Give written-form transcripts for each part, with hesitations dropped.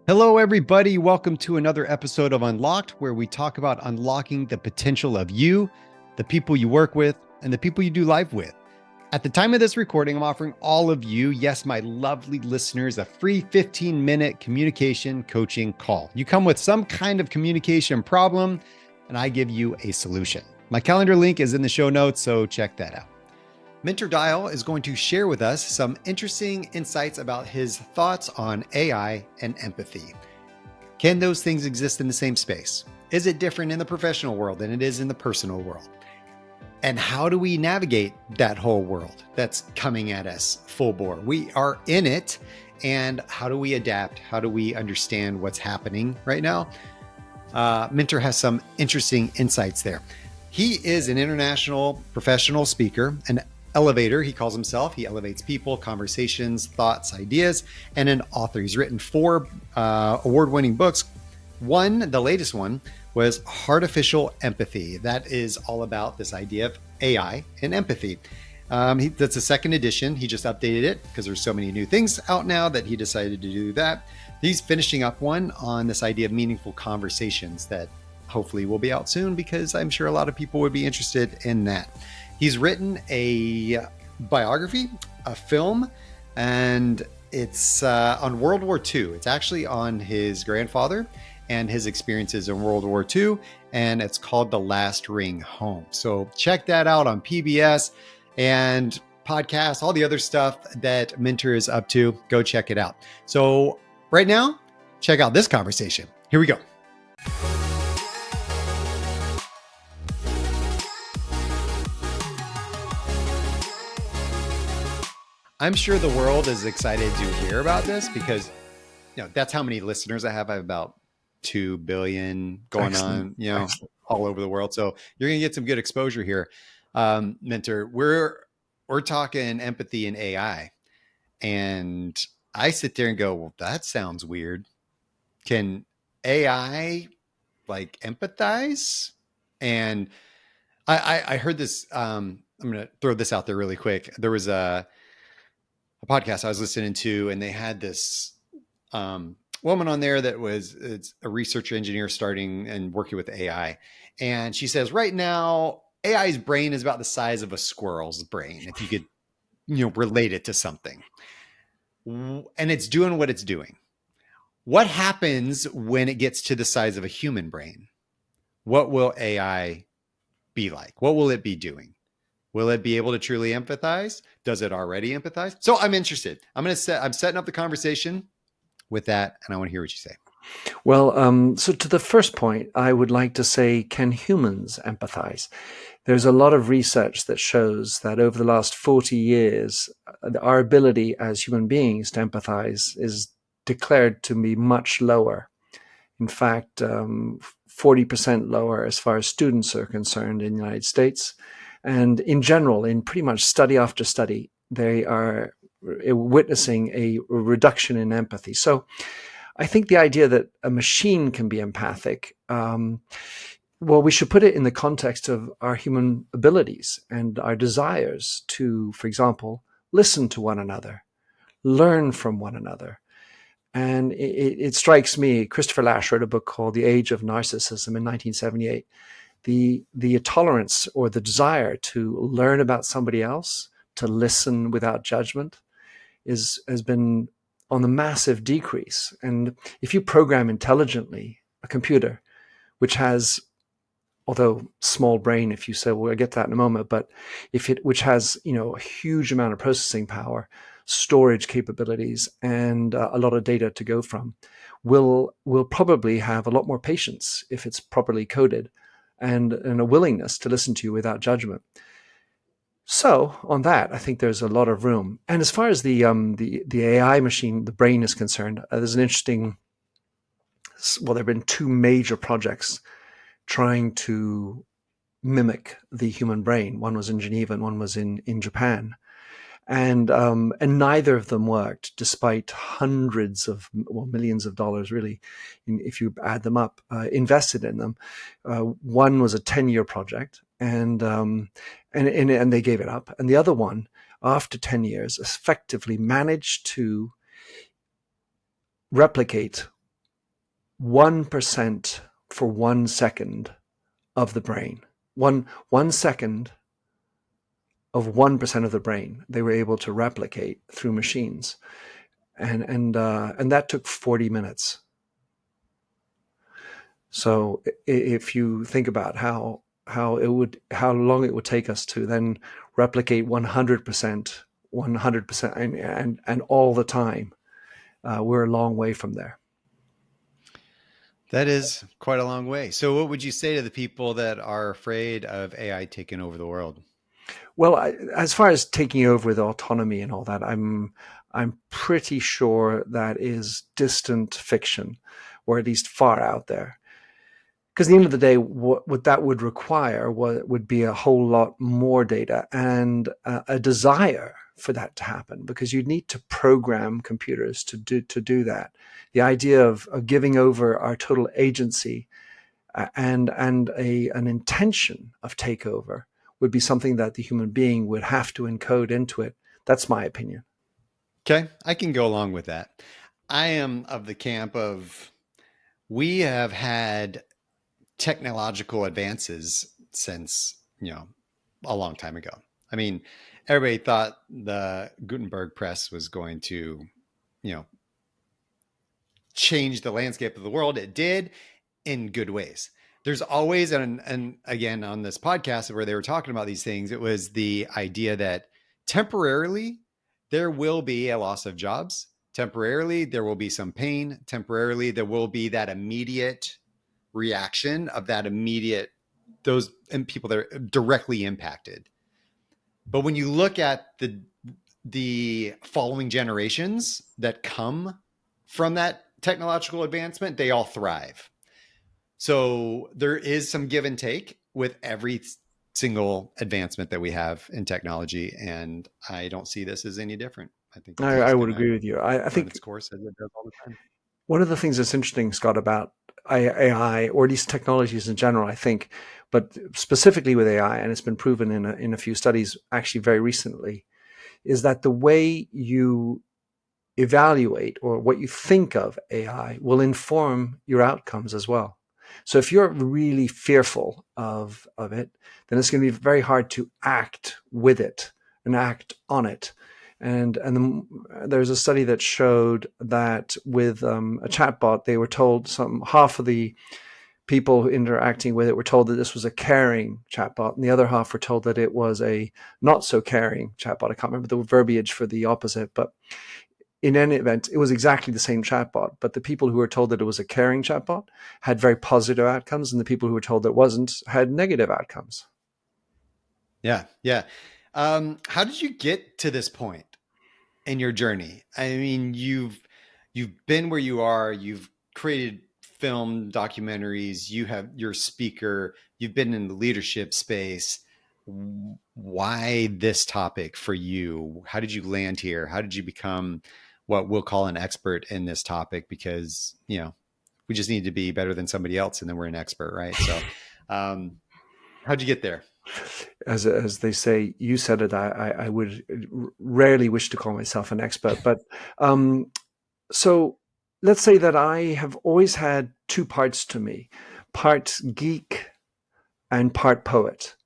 Hello, everybody. Welcome to another episode of Unlocked, where we talk about unlocking the potential of you, the people you work with, and the people you do life with. At the time of this recording, I'm offering all of you, yes, my lovely listeners, a free 15-minute communication coaching call. You come with some kind of communication problem, and I give you a solution. My calendar link is in the show notes, so check that out. Mentor Dial is going to share with us some interesting insights about his thoughts on AI and empathy. Can those things exist in the same space? Is it different in the professional world than it is in the personal world? And how do we navigate that whole world that's coming at us full bore? We are in it, and how do we adapt? How do we understand what's happening right now? Mentor has some interesting insights there. He is an international professional speaker, an elevator, he calls himself. He elevates people, conversations, thoughts, ideas, and an author. He's written 4 award-winning books. The latest one, was Heartificial Empathy. That is all about this idea of AI and empathy. That's the second edition. He just updated it because there's so many new things out now that he decided to do that. He's finishing up one on this idea of meaningful conversations that hopefully will be out soon, because I'm sure a lot of people would be interested in that. He's written a biography, a film, and it's on World War II. It's actually on his grandfather and his experiences in World War II, and it's called The Last Ring Home. So check that out on PBS and podcasts, all the other stuff that Mentor is up to. Go check it out. So right now, check out this conversation. Here we go. I'm sure the world is excited to hear about this because, that's how many listeners I have. I have about 2 billion going on, all over the world. So you're going to get some good exposure here. Mentor, we're talking empathy and AI. And I sit there and go, well, that sounds weird. Can AI empathize? And I heard this, I'm going to throw this out there really quick. There was a podcast I was listening to, and they had this woman on there that it's a research engineer starting and working with AI. And she says, right now, AI's brain is about the size of a squirrel's brain, if you could, relate it to something. And it's doing what it's doing. What happens when it gets to the size of a human brain? What will AI be like? What will it be doing? Will it be able to truly empathize? Does it already empathize? So I'm interested. I'm setting up the conversation with that, and I want to hear what you say. Well, so to the first point, I would like to say, can humans empathize? There's a lot of research that shows that over the last 40 years, our ability as human beings to empathize is declared to be much lower. In fact, 40% lower as far as students are concerned in the United States. And in general, in pretty much study after study, they are witnessing a reduction in empathy. So I think the idea that a machine can be empathic, we should put it in the context of our human abilities and our desires to, for example, listen to one another, learn from one another. And it strikes me, Christopher Lasch wrote a book called The Age of Narcissism in 1978. The tolerance or the desire to learn about somebody else, to listen without judgment, has been on the massive decrease. And if you program intelligently a computer, which has, although small brain, if you say, well, I'll get to that in a moment, but which has, a huge amount of processing power, storage capabilities, and a lot of data to go from, will probably have a lot more patience if it's properly coded, and a willingness to listen to you without judgment. So on that, I think there's a lot of room. And as far as the AI machine, the brain is concerned, there's an interesting, there have been 2 major projects trying to mimic the human brain. One was in Geneva and one was in Japan. And neither of them worked, despite hundreds of, millions of dollars, really, if you add them up, invested in them. One was a 10-year project, and they gave it up. And the other one, after 10 years, effectively managed to replicate 1% for 1 second of the brain. One second of 1% of the brain they were able to replicate through machines, and that took 40 minutes. So if you think about how long it would take us to then replicate 100%, and all the time, we're a long way from there. That is quite a long way. So what would you say to the people that are afraid of AI taking over the world? Well, as far as taking over with autonomy and all that, I'm pretty sure that is distant fiction, or at least far out there. Because at the end of the day, what that would require would be a whole lot more data and a desire for that to happen, because you'd need to program computers to do that. The idea of giving over our total agency and an intention of takeover would be something that the human being would have to encode into it. That's my opinion. Okay, I can go along with that. I am of the camp of we have had technological advances since, a long time ago. I mean, everybody thought the Gutenberg press was going to, change the landscape of the world. It did in good ways. There's always, and again, on this podcast where they were talking about these things, it was the idea that temporarily there will be a loss of jobs. Temporarily, there will be some pain. Temporarily, there will be that immediate reaction of those people that are directly impacted. But when you look at the following generations that come from that technological advancement, they all thrive. So there is some give and take with every single advancement that we have in technology, and I don't see this as any different. I think it's I just would going to agree with you. I run think its course as it does all the time. one of the things that's interesting, Scott, about AI, or these technologies in general, I think, but specifically with AI, and it's been proven in a few studies actually very recently, is that the way you evaluate or what you think of AI will inform your outcomes as well. So if you're really fearful of it, then it's going to be very hard to act with it and act on it. And there's a study that showed that with a chatbot, they were told half of the people interacting with it were told that this was a caring chatbot, and the other half were told that it was a not so caring chatbot. I can't remember the verbiage for the opposite, but in any event, it was exactly the same chatbot. But the people who were told that it was a caring chatbot had very positive outcomes, and the people who were told that it wasn't had negative outcomes. Yeah, yeah. How did you get to this point in your journey? I mean, you've been where you are. You've created film documentaries. You're a speaker. You've been in the leadership space. Why this topic for you? How did you land here? How did you become what we'll call an expert in this topic? Because we just need to be better than somebody else, and then we're an expert, right? So, how'd you get there? As they say, you said it. I would rarely wish to call myself an expert, but so let's say that I have always had two parts to me: part geek and part poet.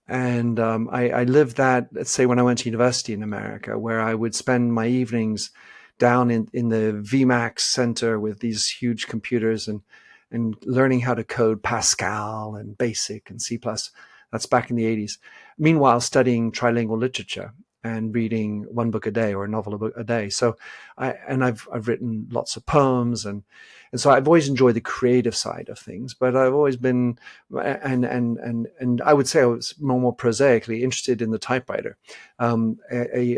And I lived that, let's say, when I went to university in America, where I would spend my evenings down in the VMAX center with these huge computers and learning how to code Pascal and BASIC and C++. That's back in the 80s. Meanwhile, studying trilingual literature and reading one book a day or a novel a day. So I've written lots of poems and so I've always enjoyed the creative side of things, but I've always been and I would say I was more prosaically interested in the typewriter. An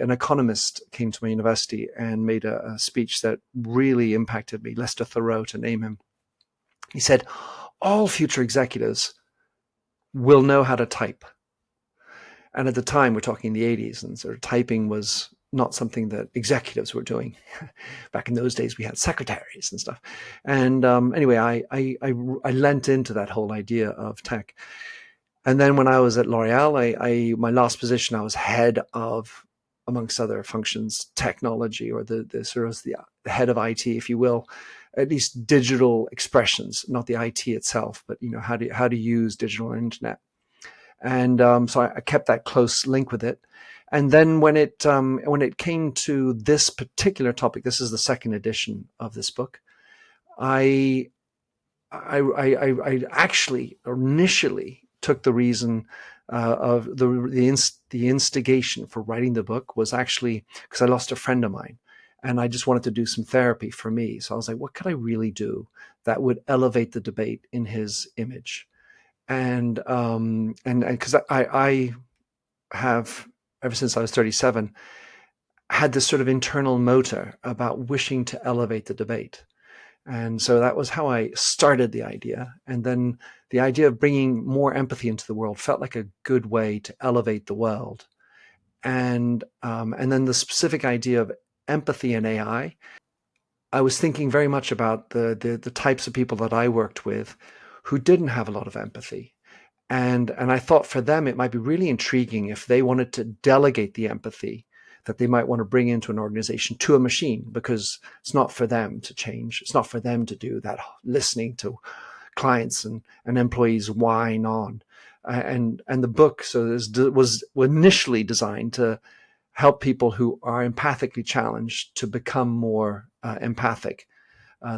economist came to my university and made a speech that really impacted me. Lester Thoreau, to name him. He said, all future executives will know how to type. And at the time, we're talking the 80s, and sort of typing was not something that executives were doing. Back in those days, we had secretaries and stuff. And anyway, I lent into that whole idea of tech. And then when I was at L'Oreal, my last position, I was head of, amongst other functions, technology, or the head of IT, if you will. at least digital expressions, not the IT itself, but how to use digital internet. And so I kept that close link with it. And then when it came to this particular topic, this is the second edition of this book. I actually initially took the reason of the instigation for writing the book was actually because I lost a friend of mine, and I just wanted to do some therapy for me. So I was like, what could I really do that would elevate the debate in his image? And because I have, ever since I was 37, had this sort of internal motor about wishing to elevate the debate. And so that was how I started the idea. And then the idea of bringing more empathy into the world felt like a good way to elevate the world. And then the specific idea of empathy and AI, I was thinking very much about the types of people that I worked with who didn't have a lot of empathy. And I thought for them, it might be really intriguing if they wanted to delegate the empathy that they might want to bring into an organization to a machine, because it's not for them to change. It's not for them to do that, listening to clients and employees whine on. And the book was initially designed to help people who are empathically challenged to become more empathic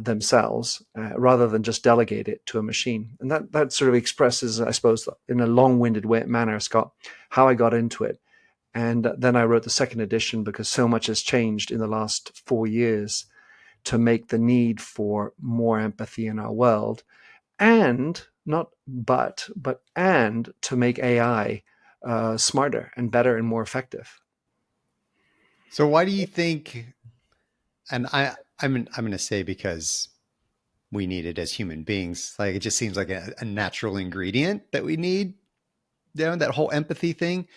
themselves, rather than just delegate it to a machine. And that sort of expresses, I suppose, in a long-winded manner, Scott, how I got into it. And then I wrote the second edition because so much has changed in the last 4 years to make the need for more empathy in our world, and and to make AI smarter and better and more effective. So why do you think, and I'm going to say because we need it as human beings, like it just seems like a natural ingredient that we need, that whole empathy thing.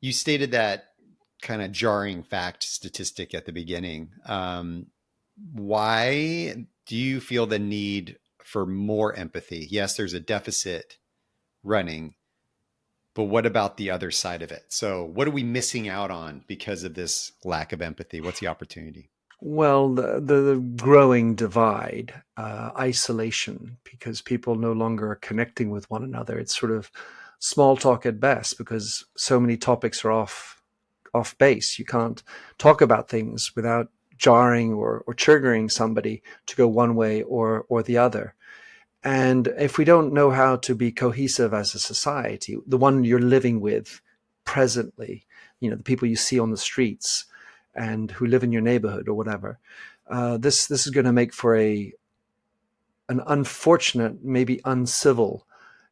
You stated that kind of jarring fact statistic at the beginning. Why do you feel the need for more empathy? Yes, there's a deficit running, but what about the other side of it? So what are we missing out on because of this lack of empathy? What's the opportunity? Well, the growing divide, isolation, because people no longer are connecting with one another. It's sort of small talk at best, because so many topics are off base. You can't talk about things without jarring or triggering somebody to go one way or the other. And if we don't know how to be cohesive as a society, the one you're living with presently, the people you see on the streets and who live in your neighborhood or whatever, this is going to make for an unfortunate, maybe uncivil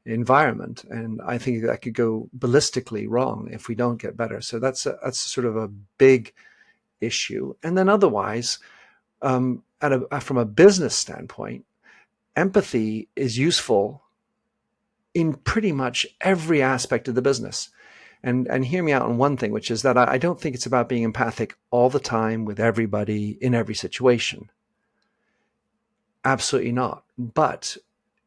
environment, and I think that could go ballistically wrong if we don't get better. So that's sort of a big issue. And then otherwise, from a business standpoint, empathy is useful in pretty much every aspect of the business. And hear me out on one thing, which is that I don't think it's about being empathic all the time with everybody in every situation. Absolutely not. But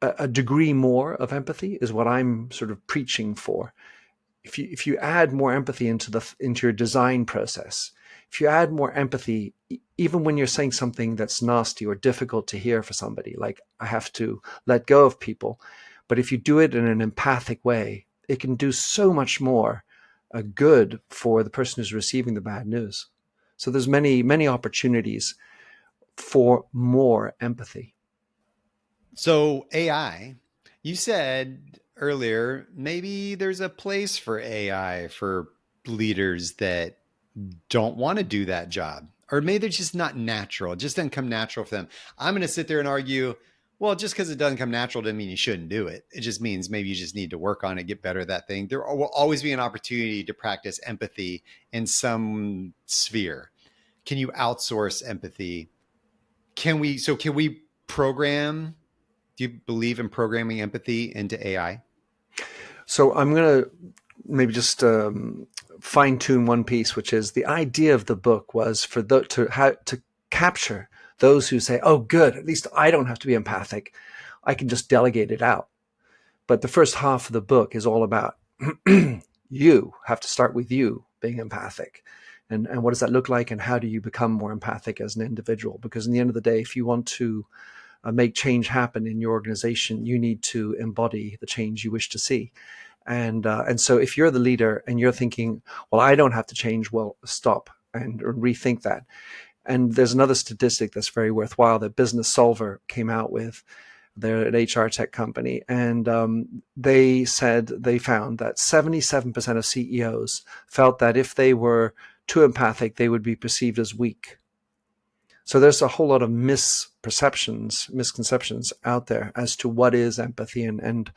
a degree more of empathy is what I'm sort of preaching for. If you add more empathy into your design process, if you add more empathy, even when you're saying something that's nasty or difficult to hear for somebody, like I have to let go of people, but if you do it in an empathic way, it can do so much more good for the person who's receiving the bad news. So there's many opportunities for more empathy. So AI, you said earlier, maybe there's a place for AI for leaders that don't want to do that job, or maybe they're just not natural. It just doesn't come natural for them. I'm going to sit there and argue, well, just because it doesn't come natural doesn't mean you shouldn't do it. It just means maybe you just need to work on it, get better at that thing. There will always be an opportunity to practice empathy in some sphere. Can you outsource empathy? Can we program? Do you believe in programming empathy into AI? So I'm going to maybe just fine tune one piece, which is the idea of the book was for to capture those who say, "Oh, good, at least I don't have to be empathic. I can just delegate it out." But the first half of the book is all about you have to start with you being empathic. and what does that look like, and how do you become more empathic as an individual? Because in the end of the day, if you want to make change happen in your organization, you need to embody the change you wish to see. And so if you're the leader and you're thinking, well, I don't have to change, well, stop and rethink that. And there's another statistic that's very worthwhile that Business Solver came out with. They're an HR tech company. And they found that 77% of CEOs felt that if they were too empathic, they would be perceived as weak. So there's a whole lot of misconceptions out there as to what is empathy and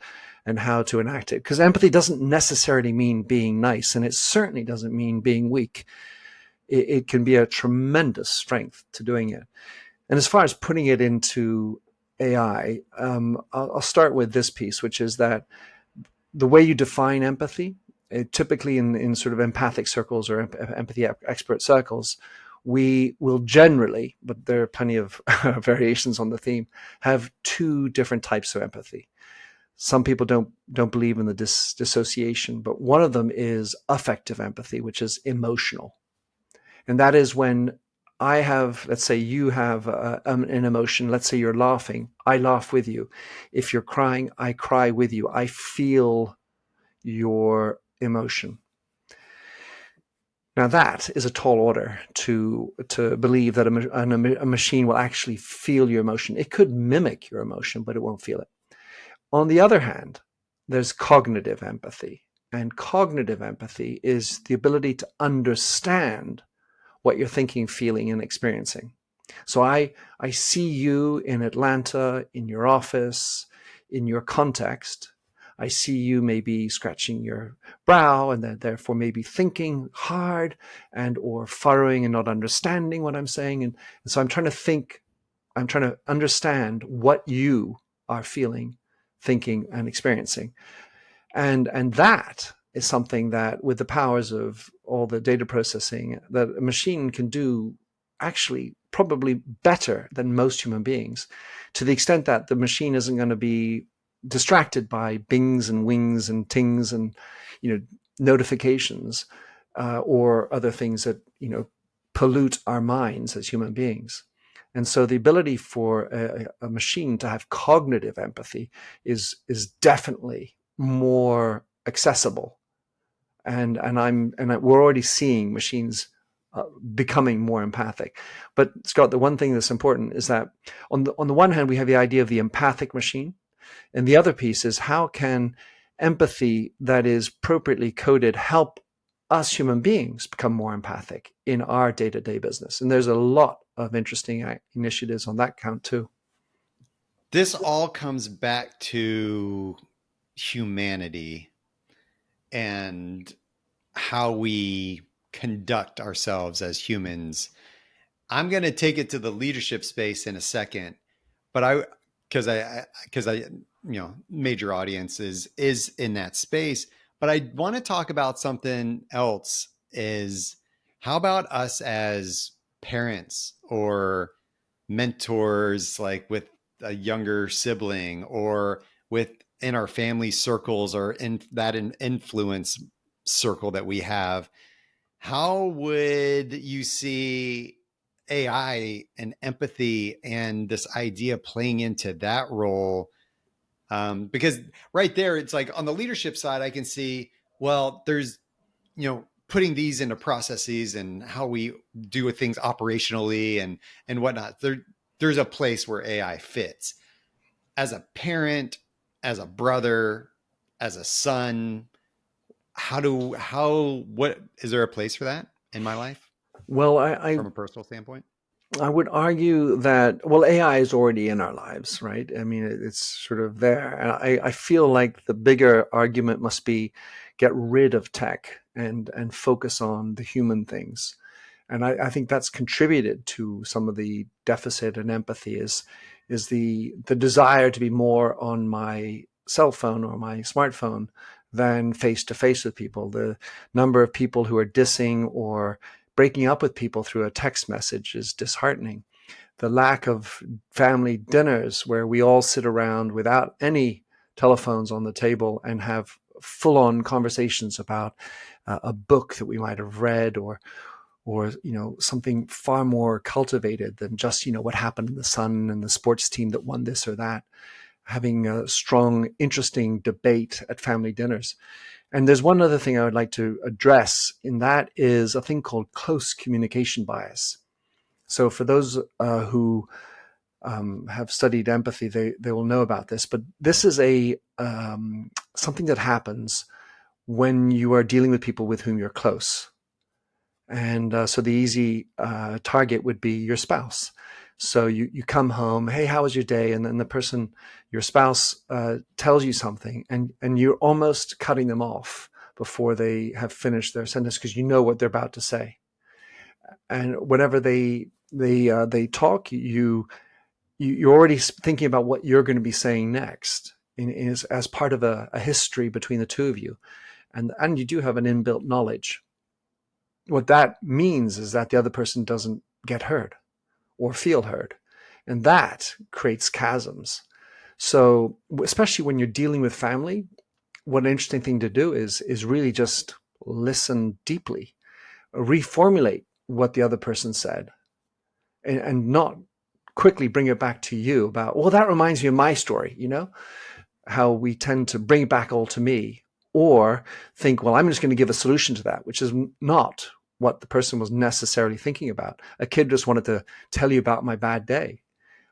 how to enact it. Because empathy doesn't necessarily mean being nice, and it certainly doesn't mean being weak. It can be a tremendous strength to doing it. And as far as putting it into AI, I'll start with this piece, which is that the way you define empathy, typically in sort of empathic circles or empathy expert circles, we will generally, but there are plenty of variations on the theme, have two different types of empathy. Some people don't believe in the dissociation, but one of them is affective empathy, which is emotional. And that is when I have, let's say you have an emotion, let's say you're laughing, I laugh with you. If you're crying, I cry with you. I feel your emotion. Now that is a tall order to believe that a machine will actually feel your emotion. It could mimic your emotion, but it won't feel it. On the other hand, there's cognitive empathy. And cognitive empathy is the ability to understand what you're thinking, feeling, and experiencing. So I see you in Atlanta, in your office, in your context. I see you maybe scratching your brow and then therefore maybe thinking hard and or furrowing and not understanding what I'm saying. And so I'm trying to understand what you are feeling, thinking, and experiencing. And that is something that with the powers of all the data processing that a machine can do actually probably better than most human beings, to the extent that the machine isn't going to be distracted by bings and wings and tings and notifications or other things that pollute our minds as human beings. And so the ability for a machine to have cognitive empathy is definitely more accessible, and we're already seeing machines becoming more empathic. But Scott, the one thing that's important is that on the one hand we have the idea of the empathic machine, and the other piece is how can empathy that is appropriately coded help us human beings become more empathic in our day-to-day business. And there's a lot of interesting initiatives on that count too. This all comes back to humanity and how we conduct ourselves as humans. I'm going to take it to the leadership space in a second, but because major audience is in that space, but I want to talk about something else. Is how about us as parents or mentors, like with a younger sibling or within our family circles or in that influence circle that we have? How would you see AI and empathy and this idea playing into that role? Because right there, it's like on the leadership side, I can see, well, there's, putting these into processes and how we do things operationally and whatnot. There's a place where AI fits. As a parent, as a brother, as a son, what is there a place for that in my life? Well, from a personal standpoint? I would argue that, well, AI is already in our lives, right? I mean, it's sort of there. And I feel like the bigger argument must be get rid of tech and focus on the human things. And I think that's contributed to some of the deficit in empathy is the desire to be more on my cell phone or my smartphone than face to face with people. The number of people who are dissing or breaking up with people through a text message is disheartening. The lack of family dinners where we all sit around without any telephones on the table and have full-on conversations about a book that we might have read or or something far more cultivated than just what happened in the sun and the sports team that won this or that. Having a strong, interesting debate at family dinners. And there's one other thing I would like to address, and that is a thing called close communication bias. So for those who have studied empathy, they will know about this. But this is something that happens when you are dealing with people with whom you're close. And so the easy target would be your spouse. So you come home, hey, how was your day? And then the person, your spouse, tells you something, and you're almost cutting them off before they have finished their sentence because you know what they're about to say. And whenever they talk, you're already thinking about what you're going to be saying next, as part of a history between the two of you, and you do have an inbuilt knowledge. What that means is that the other person doesn't get heard or feel heard. And that creates chasms. So especially when you're dealing with family, what an interesting thing to do is really just listen deeply, reformulate what the other person said, and not quickly bring it back to you about, well, that reminds me of my story, how we tend to bring it back all to me, or think, well, I'm just going to give a solution to that, which is not what the person was necessarily thinking about. A kid just wanted to tell you about my bad day.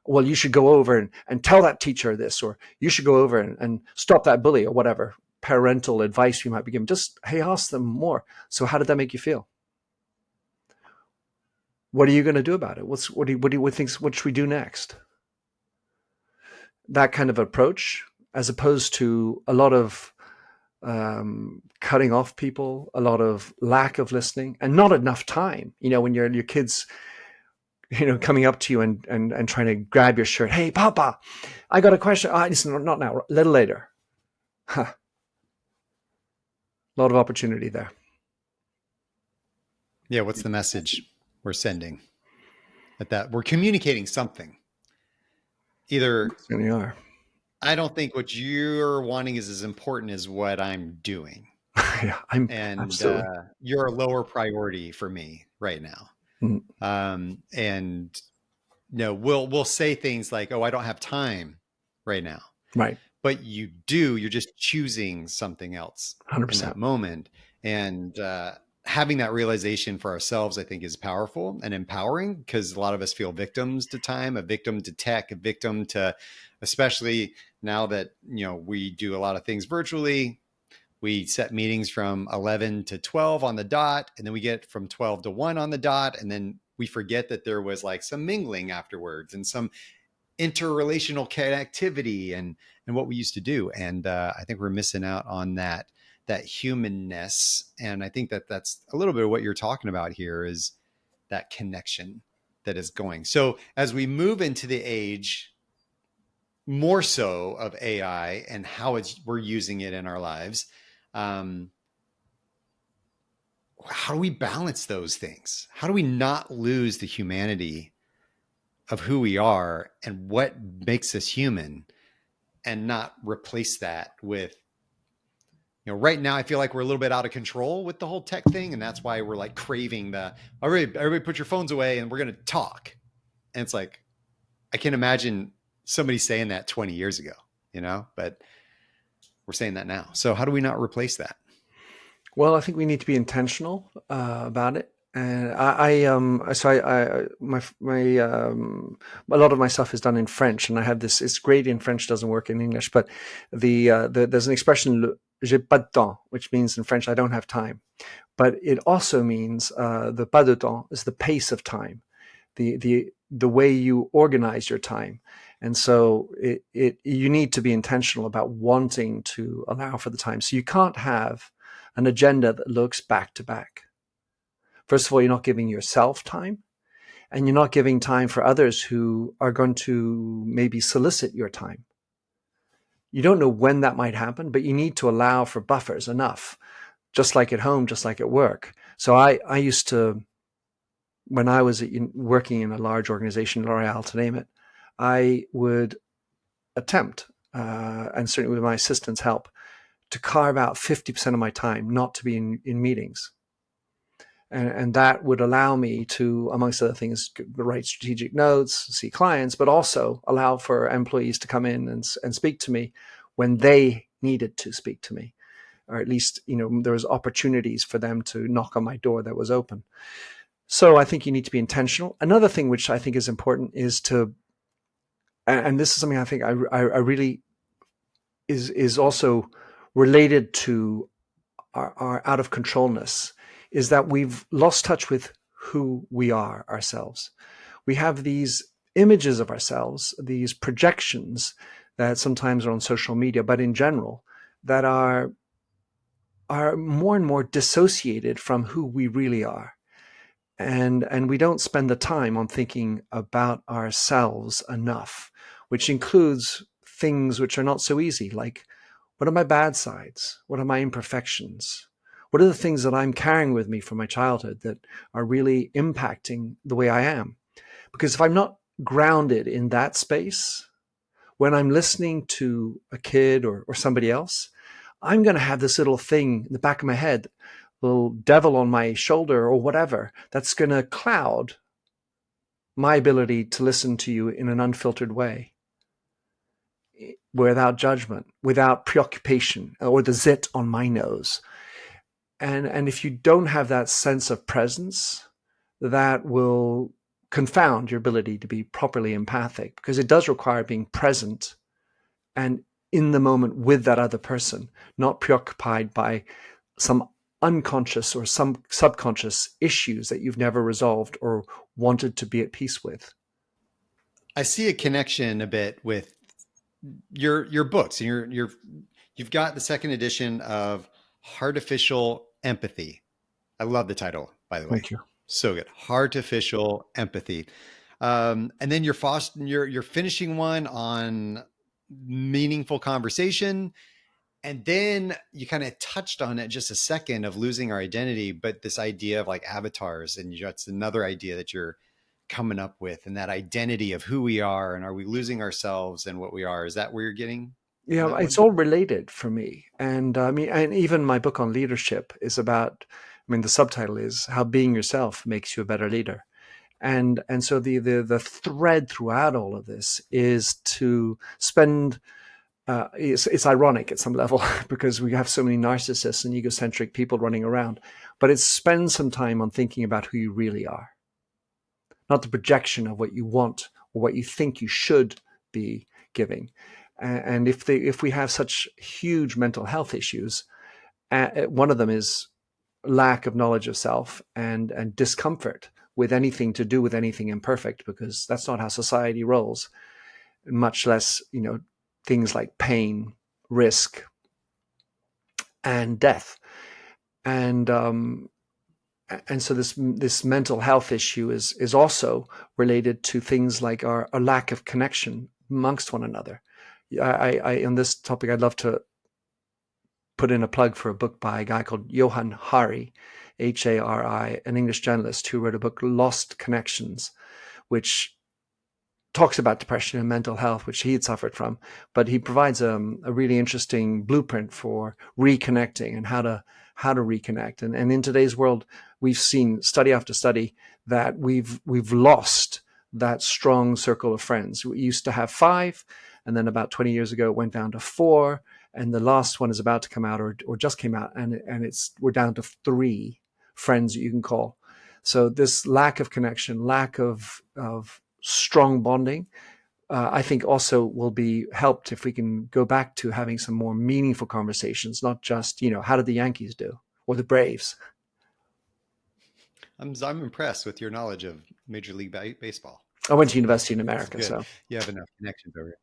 Well, you should go over and tell that teacher this, or you should go over and stop that bully, or whatever parental advice you might be given. Just, hey, ask them more. So how did that make you feel? What are you going to do about it? What should we do next? That kind of approach, as opposed to a lot of cutting off people, a lot of lack of listening, and not enough time. When your kids, coming up to you and trying to grab your shirt. Hey, Papa, I got a question. Listen, not now, a little later. Huh. A lot of opportunity there. Yeah. What's the message we're sending at that? We're communicating something. Either Certainly are. I don't think what you're wanting is as important as what I'm doing. Yeah, absolutely. You're a lower priority for me right now. And we'll say things like, oh, I don't have time right now. Right. But you're just choosing something else 100%. in that moment. And having that realization for ourselves, I think, is powerful and empowering, because a lot of us feel victims to time, a victim to tech, a victim to, especially now that, we do a lot of things virtually. We set meetings from 11 to 12 on the dot, and then we get from 12 to 1 on the dot. And then we forget that there was like some mingling afterwards and some interrelational connectivity and what we used to do. And I think we're missing out on that humanness. And I think that that's a little bit of what you're talking about here, is that connection that is going. So as we move into the age more so of AI and how we're using it in our lives, how do we balance those things? How do we not lose the humanity of who we are and what makes us human, and not replace that with, right now I feel like we're a little bit out of control with the whole tech thing. And that's why we're like craving everybody put your phones away and we're going to talk. And it's like, I can't imagine somebody saying that 20 years ago, but we're saying that now. So how do we not replace that? Well, I think we need to be intentional about it. And a lot of my stuff is done in French, and I have this. It's great in French, doesn't work in English. But there's an expression, "j'ai pas de temps," which means in French, I don't have time. But it also means the pas de temps is the pace of time, the way you organize your time. And so you need to be intentional about wanting to allow for the time. So you can't have an agenda that looks back to back. First of all, you're not giving yourself time, and you're not giving time for others who are going to maybe solicit your time. You don't know when that might happen, but you need to allow for buffers enough, just like at home, just like at work. So I used to, when I was working in a large organization, L'Oreal to name it, I would attempt, and certainly with my assistant's help, to carve out 50% of my time not to be in meetings. And that would allow me to, amongst other things, write strategic notes, see clients, but also allow for employees to come in and speak to me when they needed to speak to me, or at least, there was opportunities for them to knock on my door that was open. So I think you need to be intentional. Another thing which I think is important is to, and this is something I think I really is also related to our out of controlness, is that we've lost touch with who we are ourselves. We have these images of ourselves, these projections that sometimes are on social media, but in general, that are more and more dissociated from who we really are. And we don't spend the time on thinking about ourselves enough, which includes things which are not so easy, like, what are my bad sides? What are my imperfections? What are the things that I'm carrying with me from my childhood that are really impacting the way I am? Because if I'm not grounded in that space, when I'm listening to a kid or somebody else, I'm going to have this little thing in the back of my head, little devil on my shoulder or whatever, that's going to cloud my ability to listen to you in an unfiltered way, without judgment, without preoccupation, or the zit on my nose. And if you don't have that sense of presence, that will confound your ability to be properly empathic, because it does require being present and in the moment with that other person, not preoccupied by some unconscious or some subconscious issues that you've never resolved or wanted to be at peace with. I see a connection a bit with your books, and you've got the second edition of Heartificial Empathy. I love the title, by the way. Thank you. So good. Heartificial Empathy. And then you're finishing one on meaningful conversation. And then you kind of touched on it just a second of losing our identity, but this idea of like avatars, and that's another idea that you're coming up with, and that identity of who we are, and are we losing ourselves and what we are? Is that where you're getting on Yeah, that it's one? all related for me. And I mean, and even my book on leadership is about, I mean, the subtitle is How Being Yourself Makes You a Better Leader. And so the thread throughout all of this is to spend, it's ironic at some level because we have so many narcissists and egocentric people running around, but it's spend some time on thinking about who you really are, not the projection of what you want or what you think you should be giving. And if we have such huge mental health issues, one of them is lack of knowledge of self and discomfort with anything to do with anything imperfect, because that's not how society rolls. Much less, things like pain, risk, and death. And so this mental health issue is also related to things like our lack of connection amongst one another. I on this topic, I'd love to put in a plug for a book by a guy called Johann Hari, Hari, an English journalist who wrote a book, Lost Connections, which talks about depression and mental health, which he had suffered from, but he provides a really interesting blueprint for reconnecting and how to reconnect. And in today's world, we've seen study after study that we've lost that strong circle of friends. We used to have 5, and then about 20 years ago, it went down to 4, and the last one is about to come out or just came out, and we're down to 3 friends that you can call. So this lack of connection, lack of strong bonding, I think also will be helped if we can go back to having some more meaningful conversations, not just, how did the Yankees do or the Braves? I'm impressed with your knowledge of Major League Baseball. I went to university in This is America, good. so. You have enough connections over here.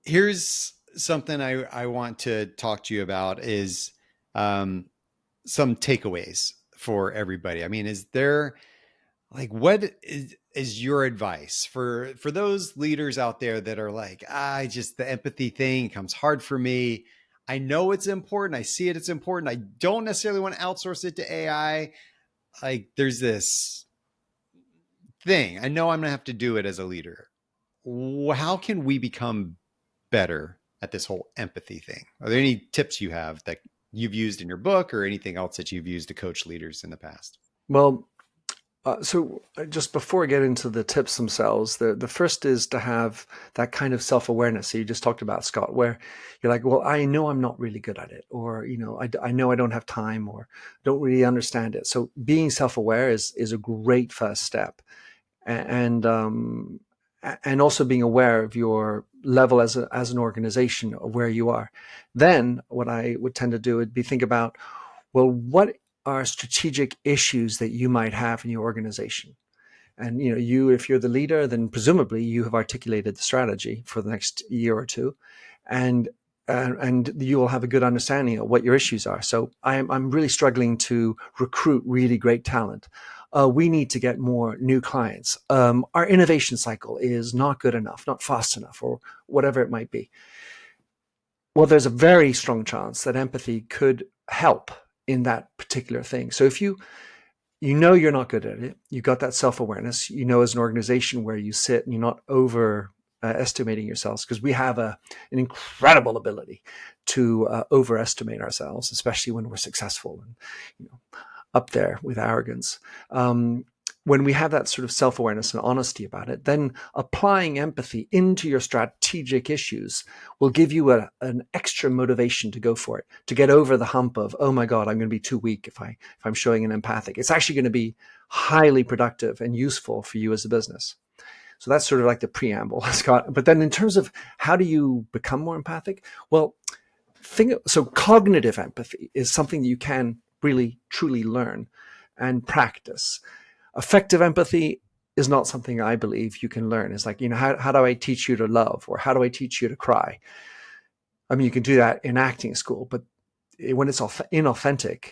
Here's something I want to talk to you about is some takeaways for everybody. I mean, is there like, what is your advice for those leaders out there that are like, just the empathy thing comes hard for me. I know it's important. I see it. It's important. I don't necessarily want to outsource it to AI. Like, there's this thing. I know I'm going to have to do it as a leader. How can we become better at this whole empathy thing? Are there any tips you have that you've used in your book or anything else that you've used to coach leaders in the past? Well, so just before I get into the tips themselves, the first is to have that kind of self-awareness that you just talked about, Scott, where you're like, well, I know I'm not really good at it, or, I know I don't have time or don't really understand it. So being self-aware is a great first step. And also being aware of your level as an organization of where you are. Then what I would tend to do would be think about, well, what are strategic issues that you might have in your organization? And if you're the leader, then presumably you have articulated the strategy for the next year or two, and and you will have a good understanding of what your issues are. So I'm really struggling to recruit really great talent. We need to get more new clients. Our innovation cycle is not good enough, not fast enough, or whatever it might be. Well, there's a very strong chance that empathy could help in that particular thing. So if you know you're not good at it, you got that self-awareness, as an organization where you sit and you're not overestimating yourselves, because we have an incredible ability to overestimate ourselves, especially when we're successful and up there with arrogance. When we have that sort of self-awareness and honesty about it, then applying empathy into your strategic issues will give you an extra motivation to go for it, to get over the hump of, oh my God, I'm going to be too weak if I'm showing an empathic. It's actually going to be highly productive and useful for you as a business. So that's sort of like the preamble, Scott. But then in terms of how do you become more empathic? Well, so cognitive empathy is something that you can really, truly learn and practice. Effective empathy is not something I believe you can learn. It's like, how do I teach you to love, or how do I teach you to cry? I mean, you can do that in acting school, but when it's inauthentic,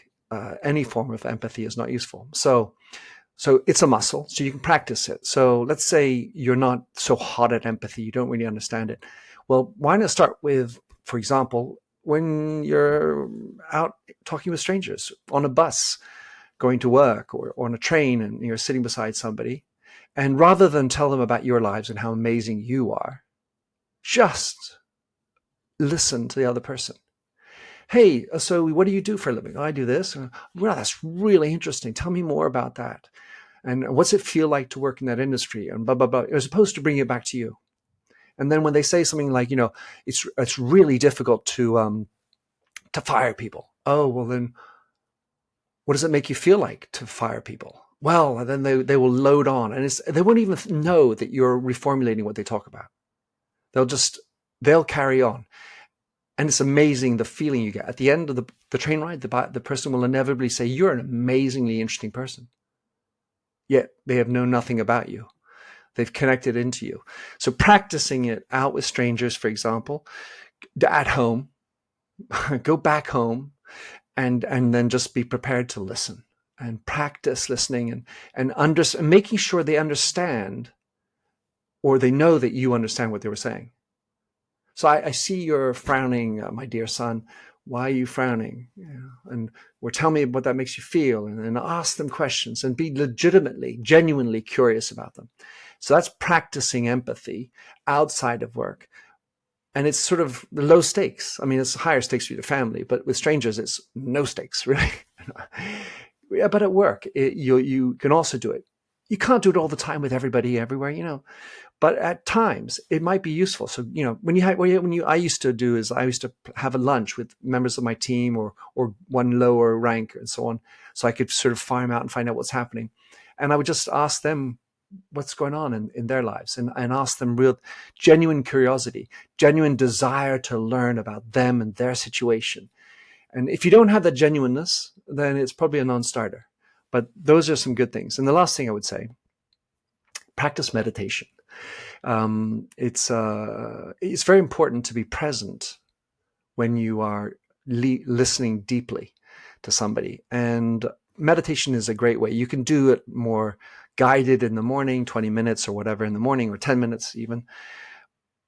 any form of empathy is not useful. So it's a muscle, so you can practice it. So let's say you're not so hot at empathy, you don't really understand it. Well, why not start with, for example, when you're out talking with strangers on a bus, going to work, or on a train, and you're sitting beside somebody, and rather than tell them about your lives and how amazing you are, just listen to the other person. Hey, so what do you do for a living? Oh, I do this. Well, that's really interesting. Tell me more about that. And what's it feel like to work in that industry? And blah, blah, blah, as opposed to bringing it back to you. And then when they say something like, it's really difficult to fire people. Oh, well then, what does it make you feel like to fire people? Well, then they will load on, and they won't even know that you're reformulating what they talk about. They'll carry on. And it's amazing the feeling you get. At the end of the train ride, the person will inevitably say, you're an amazingly interesting person. Yet they have known nothing about you. They've connected into you. So practicing it out with strangers, for example, at home, go back home, and then just be prepared to listen and practice listening and making sure they understand, or they know that you understand what they were saying. So I see you're frowning, my dear son. Why are you frowning? Or tell me what that makes you feel, and ask them questions and be legitimately, genuinely curious about them. So that's practicing empathy outside of work. And it's sort of low stakes. I mean, it's higher stakes for your family, but with strangers, it's no stakes, really. Yeah, but at work, you can also do it. You can't do it all the time with everybody everywhere, but at times it might be useful. So, I used to have a lunch with members of my team or one lower rank and so on. So I could sort of farm out and find out what's happening. And I would just ask them what's going on in their lives, and ask them real genuine curiosity, genuine desire to learn about them and their situation. And if you don't have that genuineness, then it's probably a non-starter. But those are some good things. And the last thing I would say, practice meditation. It's very important to be present when you are listening deeply to somebody. And meditation is a great way. You can do it more guided in the morning, 20 minutes or whatever in the morning, or 10 minutes even.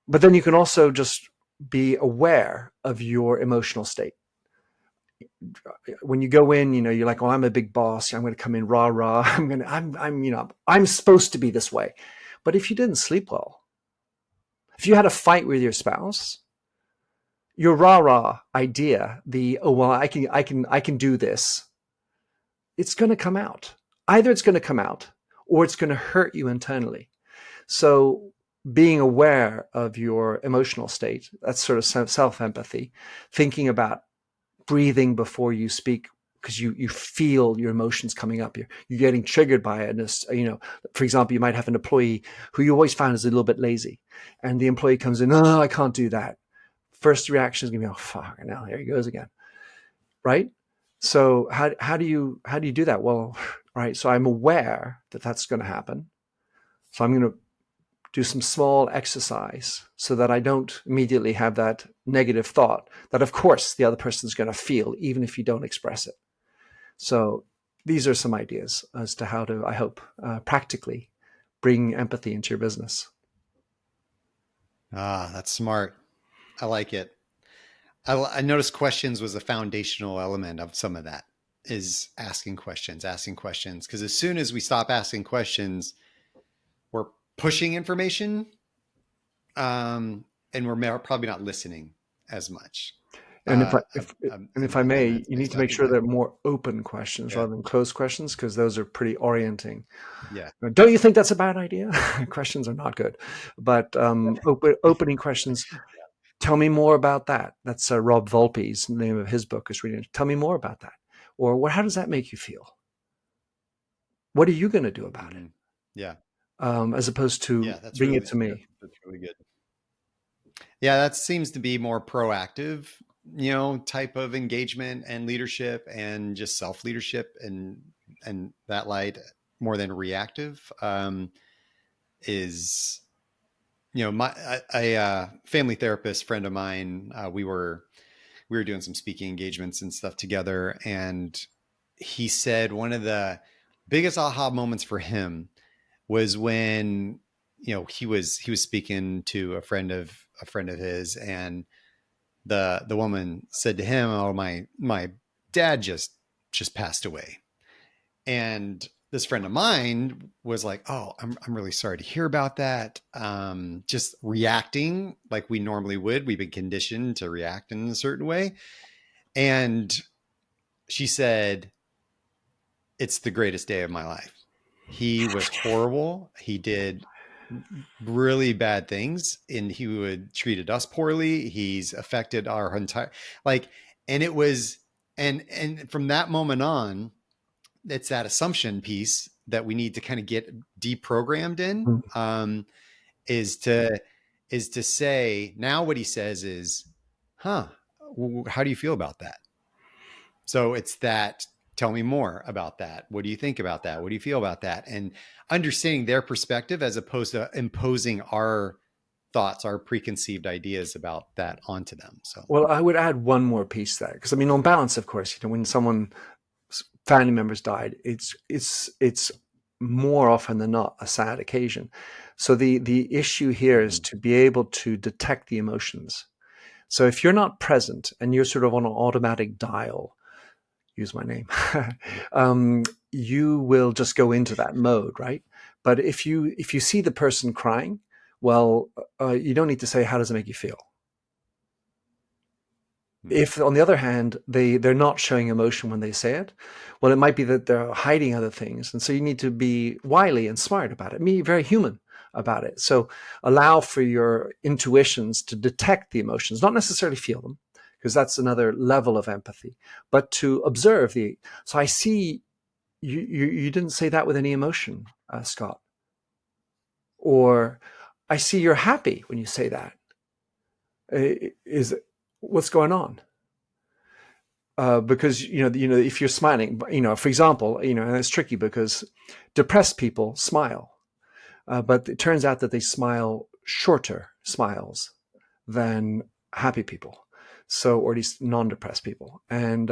But then you can also just be aware of your emotional state. When you go in, you're like, oh, I'm a big boss. I'm going to come in rah, rah. I'm supposed to be this way. But if you didn't sleep well, if you had a fight with your spouse, your rah, rah idea, I can do this, it's going to come out. either it's going to come out or it's going to hurt you internally. So being aware of your emotional state, that's sort of self-empathy, thinking about breathing before you speak, because you feel your emotions coming up. You're getting triggered by it. And for example, you might have an employee who you always found is a little bit lazy, and the employee comes in, oh, I can't do that. First reaction is going to be, oh, fuck, now here he goes again, right? So how do you do that? Well, right. So I'm aware that that's going to happen. So I'm going to do some small exercise so that I don't immediately have that negative thought that, of course, the other person is going to feel, even if you don't express it. So these are some ideas as to how to, I hope, practically bring empathy into your business. Ah, that's smart. I like it. I noticed questions was a foundational element of some of that, is asking questions. Because as soon as we stop asking questions, we're pushing information, and we're probably not listening as much. And if I In may, that you space. need to So I make think sure that, they're more open questions yeah, rather than closed questions, because those are pretty orienting. yeah. Don't you think that's a bad idea? Questions are not good, but opening questions. Tell me more about that. That's Rob Volpe's name of his book is reading. Tell me more about that. Or how does that make you feel? What are you going to do about it? Mm-hmm. Yeah, As opposed to yeah. bring it to me. That's really good. Yeah, that seems to be more proactive, type of engagement and leadership, and just self leadership, and that light, more than reactive. Is my a family therapist friend of mine. We were doing some speaking engagements and stuff together, and he said one of the biggest aha moments for him was when he was speaking to a friend of his, and the woman said to him, "Oh, my dad just passed away." And this friend of mine was like, "Oh, I'm really sorry to hear about that." Just reacting like we normally would. We've been conditioned to react in a certain way. And she said, "It's the greatest day of my life. He was horrible. He did really bad things, and he would treated us poorly. He's affected our entire, like, and it was, and from that moment on, it's that assumption piece that we need to kind of get deprogrammed in, Mm. is to say, now what he says is, huh, how do you feel about that? So it's that, tell me more about that. What do you think about that? What do you feel about that? And understanding their perspective as opposed to imposing our thoughts, our preconceived ideas about that onto them. So, Well, I would add one more piece there, because I mean, on balance, of course, when someone family members died, it's more often than not a sad occasion. So the issue here is to be able to detect the emotions. So if you're not present and you're sort of on an automatic dial, use my name, you will just go into that mode, right? But if you see the person crying, well, you don't need to say, how does it make you feel? If, on the other hand, they're not showing emotion when they say it, well, it might be that they're hiding other things. And so you need to be wily and smart about it, be very human about it. So allow for your intuitions to detect the emotions, not necessarily feel them, because that's another level of empathy, but to observe the. So I see you didn't say that with any emotion, Skot. Or I see you're happy when you say that. Is what's going on? Because if you're smiling, for example, and it's tricky because depressed people smile, but it turns out that they smile shorter smiles than happy people, so, or at least non-depressed people, and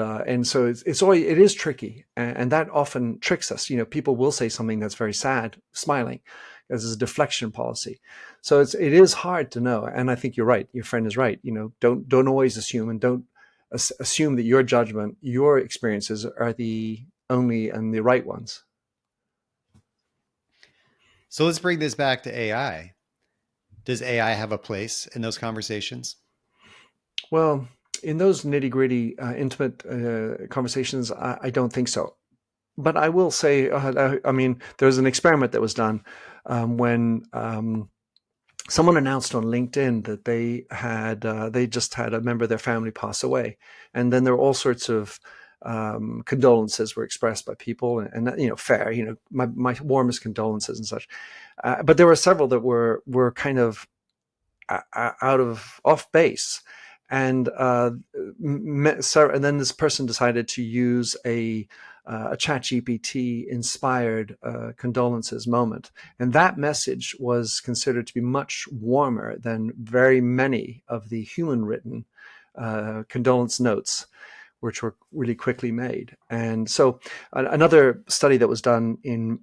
so it's always, it is tricky, and that often tricks us. People will say something that's very sad, smiling, as a deflection policy. So it is hard to know, and I think you're right. Your friend is right. Don't always assume, and don't assume that your judgment, your experiences are the only and the right ones. so let's bring this back to AI. Does AI have a place in those conversations? Well, in those nitty gritty, intimate conversations, I don't think so. but I will say, I mean, there was an experiment that was done when someone announced on LinkedIn that they just had a member of their family pass away, and then there were all sorts of condolences were expressed by people, and you know, fair, you know, my warmest condolences and such. But there were several that were kind of out of off base, and and then this person decided to use a chat GPT inspired condolences moment, and that message was considered to be much warmer than very many of the human written condolence notes, which were really quickly made. And so another study that was done in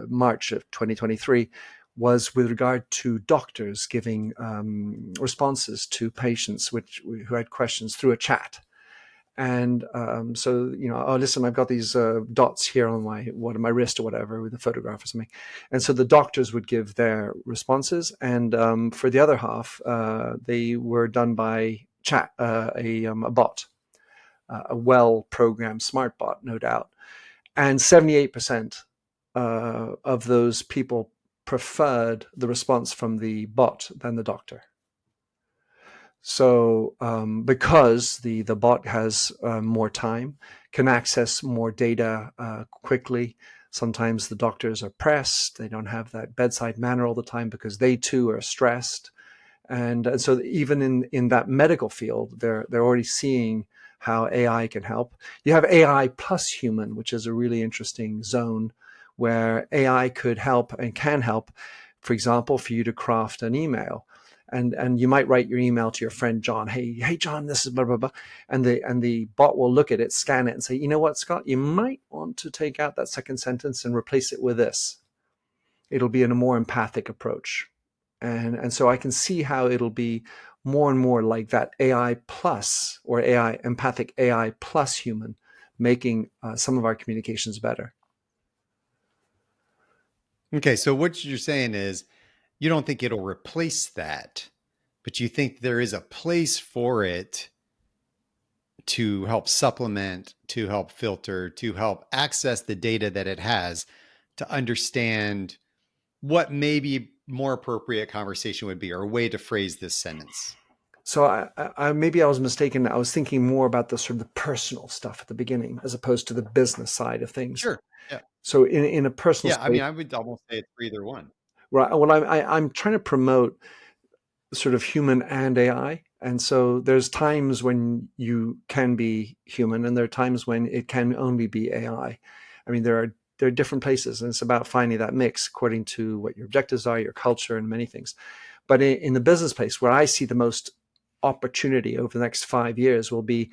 March of 2023 was with regard to doctors giving responses to patients who had questions through a chat. And so, you know, oh, listen, I've got these dots here on my wrist or whatever with a photograph or something. And so the doctors would give their responses. And for the other half, they were done by chat, a bot, a well-programmed smart bot, no doubt. And 78% of those people preferred the response from the bot than the doctor. So because the bot has more time, can access more data quickly. Sometimes the doctors are pressed. They don't have that bedside manner all the time because they too are stressed. And so even in that medical field, they're already seeing how AI can help. You have AI plus human, which is a really interesting zone where AI could help and can help, for example, for you to craft an email. And you might write your email to your friend John. Hey John, this is blah blah blah, and the bot will look at it, scan it, and say, you know what, Scott, you might want to take out that second sentence and replace it with this. It'll be in a more empathic approach, and so I can see how it'll be more and more like that AI plus, or AI empathic AI plus human, making some of our communications better. Okay, so what you're saying is you don't think it'll replace that, but you think there is a place for it to help supplement, to help filter, to help access the data that it has to understand what maybe more appropriate conversation would be or a way to phrase this sentence. So maybe I was mistaken. I was thinking more about the sort of the personal stuff at the beginning as opposed to the business side of things. Sure. Yeah. So in a personal Yeah. I space, mean, I would almost say it's for either one. right? Well, I'm trying to promote sort of human and AI. And so there's times when you can be human, and there are times when it can only be AI. I mean, there are different places, and it's about finding that mix according to what your objectives are, your culture, and many things. But in the business place, where I see the most opportunity over the next 5 years will be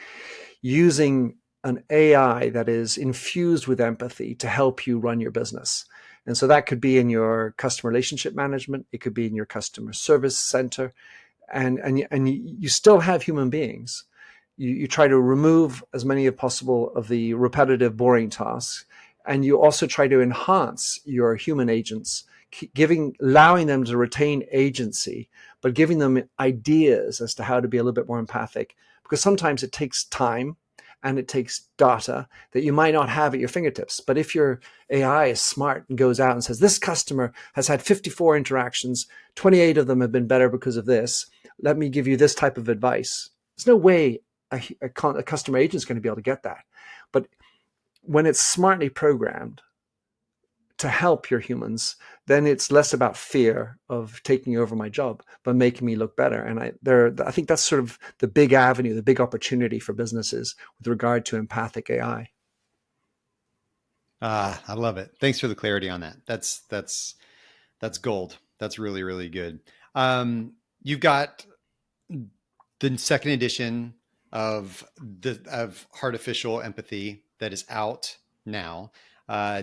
using an AI that is infused with empathy to help you run your business. And so that could be in your customer relationship management, it could be in your customer service center, and you still have human beings. You try to remove as many as possible of the repetitive, boring tasks, and you also try to enhance your human agents, allowing them to retain agency, but giving them ideas as to how to be a little bit more empathic. Because sometimes it takes time and it takes data that you might not have at your fingertips. But if your AI is smart and goes out and says, this customer has had 54 interactions, 28 of them have been better because of this, let me give you this type of advice. There's no way a customer agent is going to be able to get that. But when it's smartly programmed to help your humans, then it's less about fear of taking over my job, but making me look better. And I think that's sort of the big avenue, the big opportunity for businesses with regard to empathic AI. Ah, I love it. Thanks for the clarity on that. That's gold. That's really, really good. You've got the second edition of Heartificial Empathy that is out now,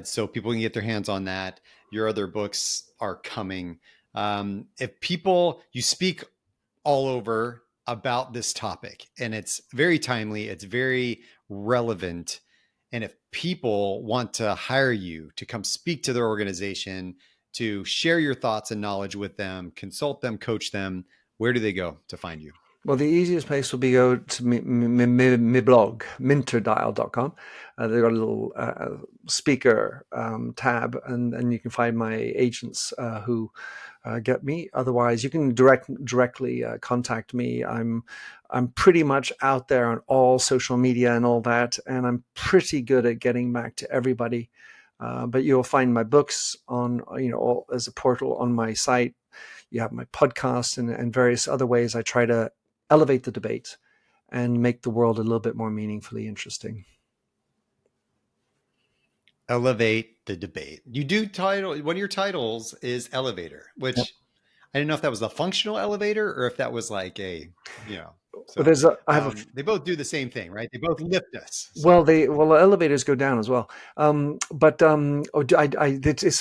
so people can get their hands on that. Your other books are coming. If people, you speak all over about this topic, and it's very timely, it's very relevant. And if people want to hire you to come speak to their organization, to share your thoughts and knowledge with them, consult them, coach them, where do they go to find you? Well, the easiest place will be go to my blog, minterdial.com. They've got a little speaker tab, and you can find my agents who get me. Otherwise, you can directly contact me. I'm pretty much out there on all social media and all that, and I'm pretty good at getting back to everybody. But you'll find my books on all, as a portal on my site. You have my podcast and various other ways I try to elevate the debate and make the world a little bit more meaningfully interesting. Elevate the debate. You do title, one of your titles is elevator, which yep. I didn't know if that was the functional elevator or if that was like a, so they both do the same thing, right? They both lift us. So. Well, the elevators go down as well. It's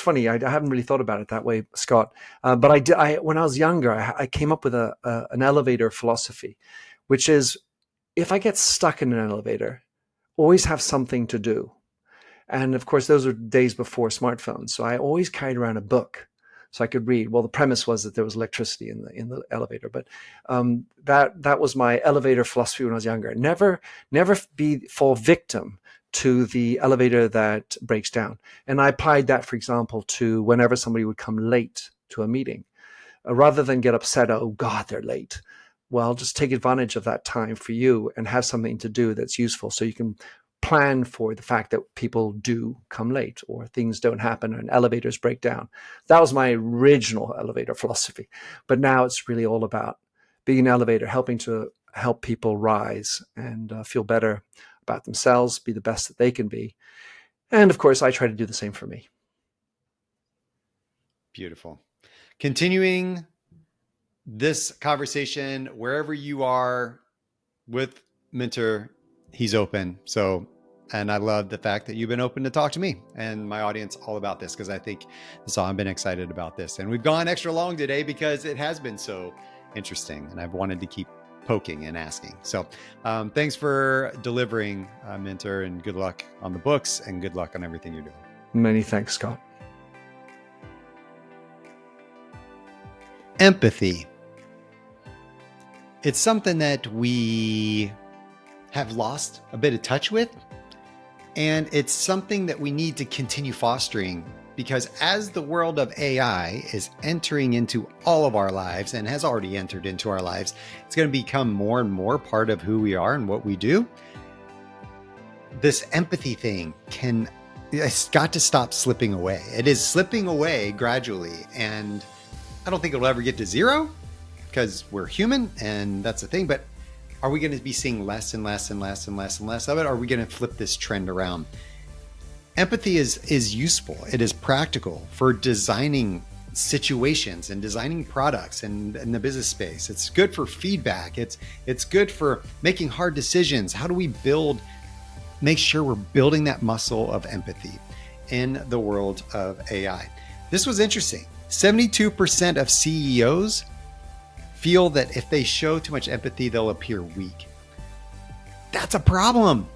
funny. I haven't really thought about it that way, Skot. But I did. When I was younger, I came up with an elevator philosophy, which is, if I get stuck in an elevator, always have something to do. And of course, those are days before smartphones, so I always carried around a book so I could read. Well, the premise was that there was electricity in the elevator, but that was my elevator philosophy when I was younger. Never fall victim to the elevator that breaks down. And I applied that, for example, to whenever somebody would come late to a meeting, rather than get upset. Oh God, they're late. Well, just take advantage of that time for you and have something to do that's useful, so you can plan for the fact that people do come late or things don't happen and elevators break down. That was my original elevator philosophy. But now it's really all about being an elevator, helping to help people rise and feel better about themselves, be the best that they can be. And of course, I try to do the same for me. Beautiful. Continuing this conversation, wherever you are with Minter, he's open. And I love the fact that you've been open to talk to me and my audience all about this, because I think I've been excited about this. And we've gone extra long today because it has been so interesting and I've wanted to keep poking and asking. So thanks for delivering, Minter, and good luck on the books and good luck on everything you're doing. Many thanks, Skot. Empathy. It's something that we have lost a bit of touch with. And it's something that we need to continue fostering, because as the world of AI is entering into all of our lives and has already entered into our lives, it's going to become more and more part of who we are and what we do. This empathy thing it's got to stop slipping away. It is slipping away gradually. And I don't think it'll ever get to zero because we're human and that's the thing. But are we going to be seeing less and less and less and less and less of it? Are we going to flip this trend around? Empathy is useful. It is practical for designing situations and designing products and in the business space. It's good for feedback. It's good for making hard decisions. How do we make sure we're building that muscle of empathy in the world of AI? This was interesting. 72% of CEOs feel that if they show too much empathy, they'll appear weak. That's a problem.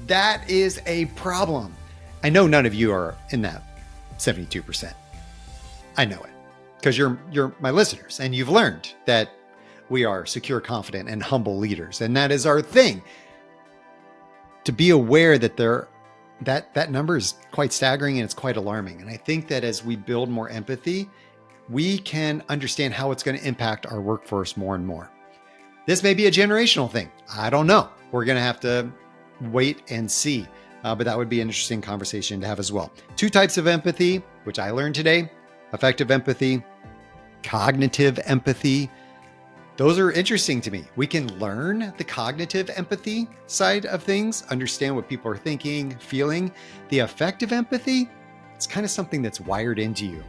That is a problem. I know none of you are in that 72%. I know it because you're my listeners and you've learned that we are secure, confident, and humble leaders. And that is our thing. To be aware that that number is quite staggering and it's quite alarming. And I think that as we build more empathy, we can understand how it's going to impact our workforce more and more. This may be a generational thing. I don't know. We're going to have to wait and see. But that would be an interesting conversation to have as well. 2 types of empathy, which I learned today: affective empathy, cognitive empathy. Those are interesting to me. We can learn the cognitive empathy side of things, understand what people are thinking, feeling. The affective empathy, it's kind of something that's wired into you,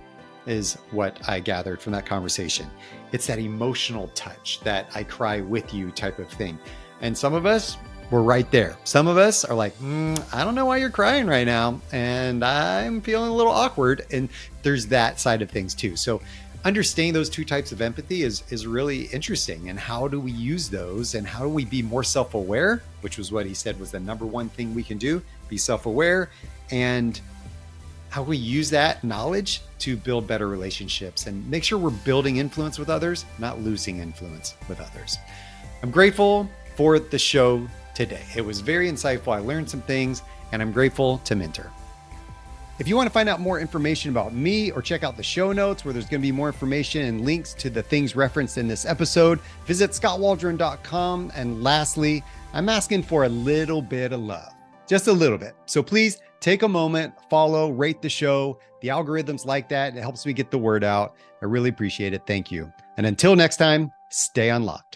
is what I gathered from that conversation. It's that emotional touch, that I cry with you type of thing. And some of us, we're right there. Some of us are like, I don't know why you're crying right now. And I'm feeling a little awkward. And there's that side of things too. So understanding those 2 types of empathy is really interesting. And how do we use those? And how do we be more self-aware, which was what he said was the number 1 thing we can do, be self-aware. And how we use that knowledge to build better relationships and make sure we're building influence with others, not losing influence with others. I'm grateful for the show today. It was very insightful. I learned some things, and I'm grateful to mentor. If you want to find out more information about me or check out the show notes where there's going to be more information and links to the things referenced in this episode, visit skotwaldron.com. And lastly, I'm asking for a little bit of love, just a little bit. So please take a moment, follow, rate the show. The algorithms like that. It helps me get the word out. I really appreciate it. Thank you. And until next time, stay unlocked.